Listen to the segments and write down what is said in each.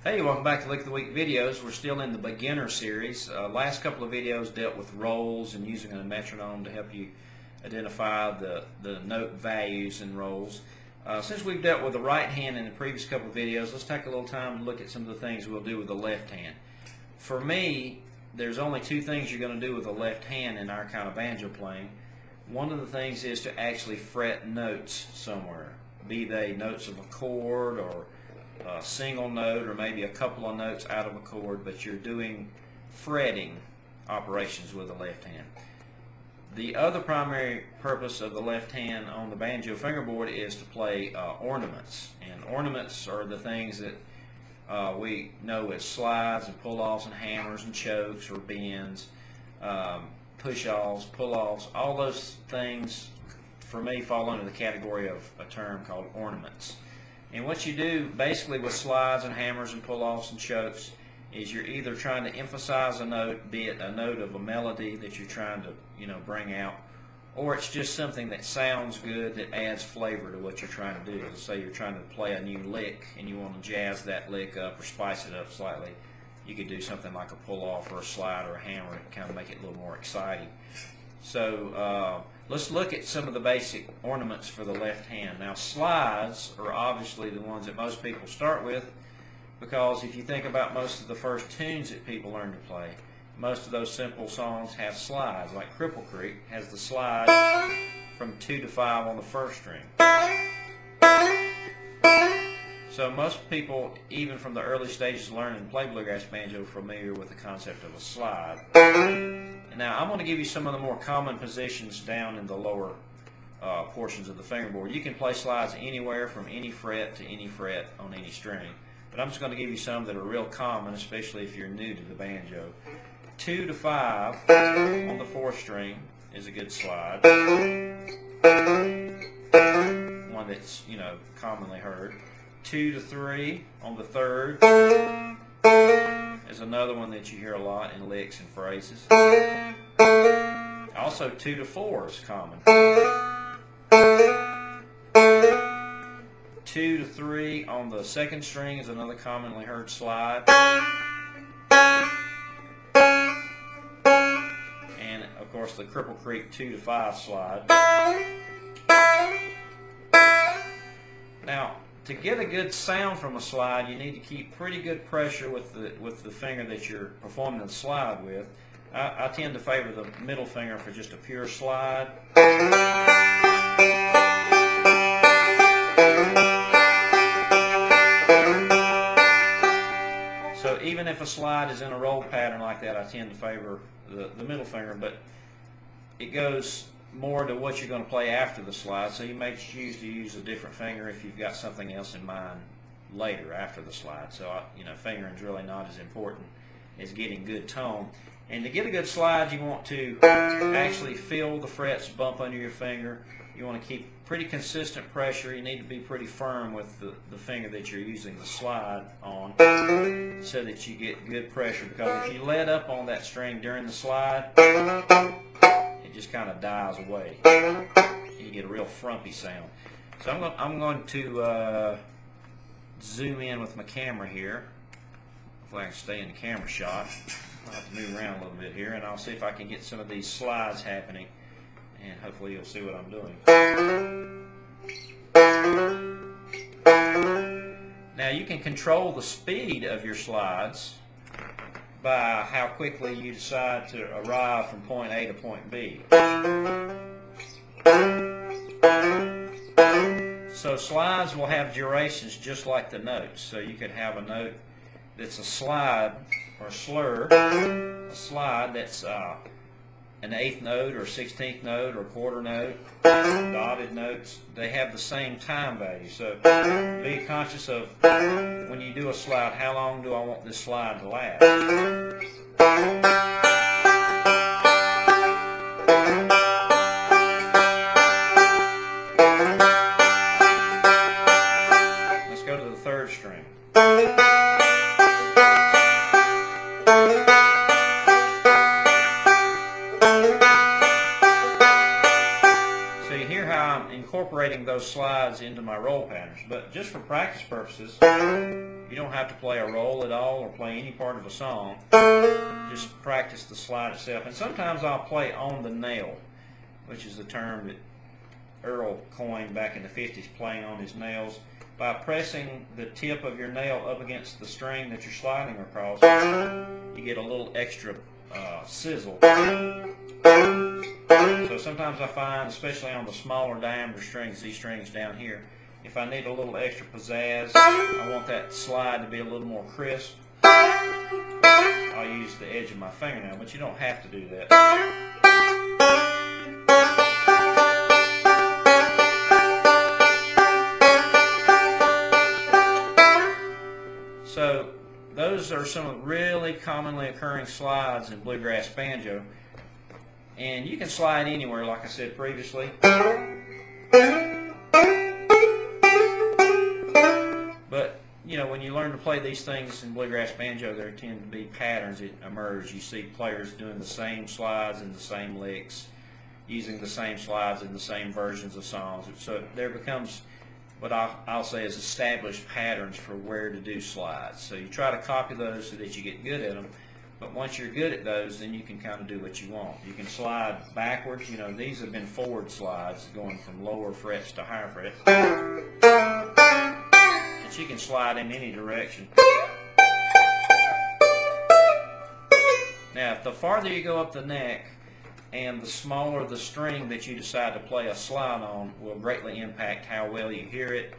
Hey, welcome back to Lick of the Week videos. We're still in the beginner series. Last couple of videos dealt with rolls and using a metronome to help you identify the note values in rolls. Since we've dealt with the right hand in the previous couple of videos, let's take a little time to look at some of the things we'll do with the left hand. For me, there's only two things you're going to do with the left hand in our kind of banjo playing. One of the things is to actually fret notes somewhere, be they notes of a chord or a single note or maybe a couple of notes out of a chord, but you're doing fretting operations with the left hand. The other primary purpose of the left hand on the banjo fingerboard is to play ornaments, and ornaments are the things that we know as slides and pull-offs and hammers and chokes or bends, push-offs, pull-offs. All those things for me fall under the category of a term called ornaments. And what you do basically with slides and hammers and pull-offs and chokes is you're either trying to emphasize a note, be it a note of a melody that you're trying to bring out, or it's just something that sounds good that adds flavor to what you're trying to do. Let's say you're trying to play a new lick and you want to jazz that lick up or spice it up slightly. You could do something like a pull-off or a slide or a hammer and kind of make it a little more exciting. So let's look at some of the basic ornaments for the left hand. Now, slides are obviously the ones that most people start with, because if you think about most of the first tunes that people learn to play, most of those simple songs have slides. Like Cripple Creek has the slide from 2 to 5 on the first string. So most people, even from the early stages of learning to play bluegrass banjo, are familiar with the concept of a slide. Now I'm going to give you some of the more common positions down in the lower portions of the fingerboard. You can play slides anywhere from any fret to any fret on any string, but I'm just going to give you some that are real common, especially if you're new to the banjo. 2 to 5 on the 4th string is a good slide. One that's commonly heard. 2 to 3 on the 3rd is another one that you hear a lot in licks and phrases. Also 2 to 4 is common. 2 to 3 on the 2nd string is another commonly heard slide. And of course the Cripple Creek 2 to 5 slide. Now, to get a good sound from a slide, you need to keep pretty good pressure with the finger that you're performing the slide with. I tend to favor the middle finger for just a pure slide. So even if a slide is in a roll pattern like that, I tend to favor the middle finger, but it goes more to what you're going to play after the slide, so you may choose to use a different finger if you've got something else in mind later after the slide. So fingering's really not as important as getting good tone. And to get a good slide, you want to actually feel the frets bump under your finger. You want to keep pretty consistent pressure. You need to be pretty firm with the finger that you're using the slide on, so that you get good pressure, because if you let up on that string during the slide, it just kind of dies away. You get a real frumpy sound. So I'm going to zoom in with my camera here. Hopefully I can stay in the camera shot. I'll have to move around a little bit here, and I'll see if I can get some of these slides happening, and hopefully you'll see what I'm doing. Now you can control the speed of your slides by how quickly you decide to arrive from point A to point B. So slides will have durations just like the notes. So you could have a note that's a slide or a slur, a slide that's an 8th note or 16th note or quarter note, dotted notes. They have the same time value. So be conscious of, when you do a slide, how long do I want this slide to last? Let's go to the 3rd string. incorporating those slides into my roll patterns. But just for practice purposes, you don't have to play a roll at all or play any part of a song. Just practice the slide itself. And sometimes I'll play on the nail, which is the term that Earl coined back in the 50s, playing on his nails. By pressing the tip of your nail up against the string that you're sliding across, you get a little extra sizzle. So sometimes I find, especially on the smaller diameter strings, these strings down here, if I need a little extra pizzazz, I want that slide to be a little more crisp, I'll use the edge of my fingernail, but you don't have to do that. So those are some really commonly occurring slides in bluegrass banjo. And you can slide anywhere, like I said previously. But, you know, when you learn to play these things in bluegrass banjo, there tend to be patterns that emerge. You see players doing the same slides and the same licks, using the same slides in the same versions of songs. So there becomes what I'll say is established patterns for where to do slides. So you try to copy those so that you get good at them. But once you're good at those, then you can kind of do what you want. You can slide backwards. You know, these have been forward slides going from lower frets to higher frets. But you can slide in any direction. Now, the farther you go up the neck and the smaller the string that you decide to play a slide on will greatly impact how well you hear it,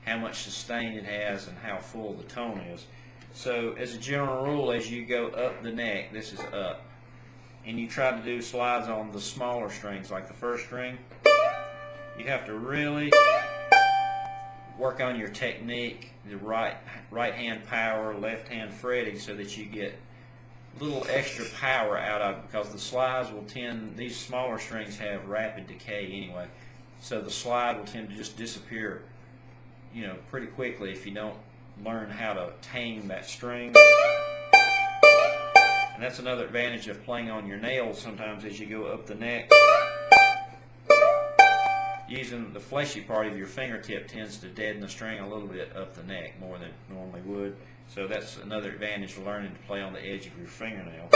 how much sustain it has, and how full the tone is. So as a general rule, as you go up the neck, this is up, and you try to do slides on the smaller strings, like the first string, you have to really work on your technique, the right hand power, left hand fretting, so that you get a little extra power out of it, because the slides will tend, these smaller strings have rapid decay anyway, so the slide will tend to just disappear, you know, pretty quickly if you don't learn how to tame that string. And that's another advantage of playing on your nails sometimes as you go up the neck. Using the fleshy part of your fingertip tends to deaden the string a little bit up the neck more than it normally would. So that's another advantage of learning to play on the edge of your fingernail.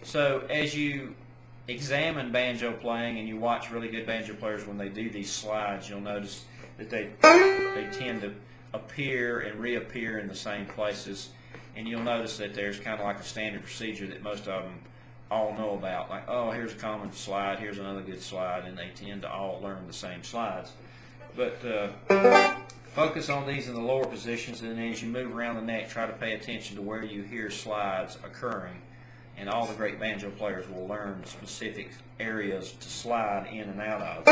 So as you examine banjo playing and you watch really good banjo players when they do these slides, you'll notice that they tend to appear and reappear in the same places, and you'll notice that there's kind of like a standard procedure that most of them all know about, like, oh, here's a common slide, here's another good slide, and they tend to all learn the same slides. But focus on these in the lower positions, and as you move around the neck, try to pay attention to where you hear slides occurring. And all the great banjo players will learn specific areas to slide in and out of.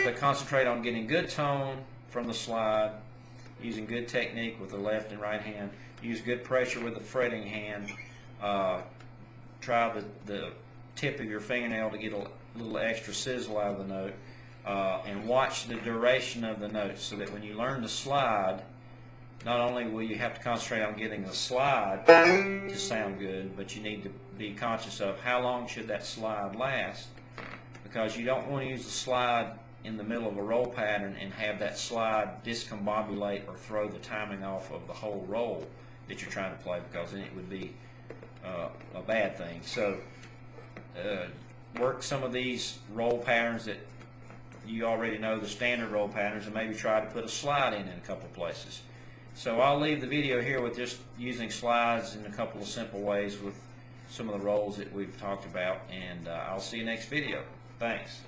But concentrate on getting good tone from the slide, using good technique with the left and right hand. Use good pressure with the fretting hand. Try the tip of your fingernail to get a little extra sizzle out of the note. And watch the duration of the notes, so that when you learn to slide, not only will you have to concentrate on getting the slide to sound good, but you need to be conscious of how long should that slide last, because you don't want to use the slide in the middle of a roll pattern and have that slide discombobulate or throw the timing off of the whole roll that you're trying to play, because then it would be a bad thing. So work some of these roll patterns that you already know, the standard roll patterns, and maybe try to put a slide in a couple places. So I'll leave the video here with just using slides in a couple of simple ways with some of the rolls that we've talked about, and I'll see you next video. Thanks.